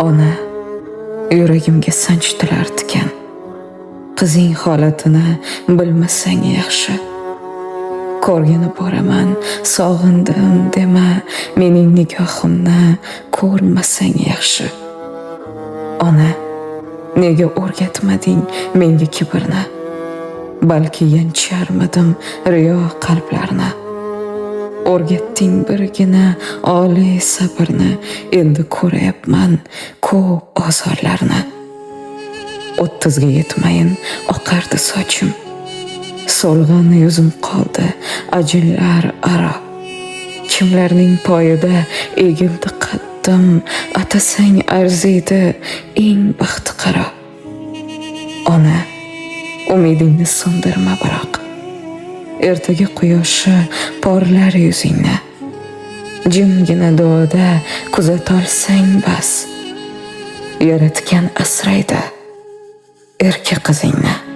Ona, yuragimga sanchdilar tikan. Qizing holatini bilmasang yaxshi. Ko'rgini boraman, sog'indim dema, mening nigohimni ko'rmasang yaxshi. Ona, nega o'rgatmading menga kibrni? Balki yancharmidim riyo qalblarni. O'rgatding birgina oliy sabrni, endi ko'rayapman ko'p ozorlarni. 30ga yetmayin oqardi sochim, so'lg'in yuzim qoldi ajinlar aro. Kimlarning poyida egildi qaddim, atasang arziydi eng baxti qaro. Ona, umidingni so'ndirma biroq. Ertaga quyoshi porlar yuzingni. Jimgina duoda kuzatolsang bas. Yaratgan asraydi erka qizingni.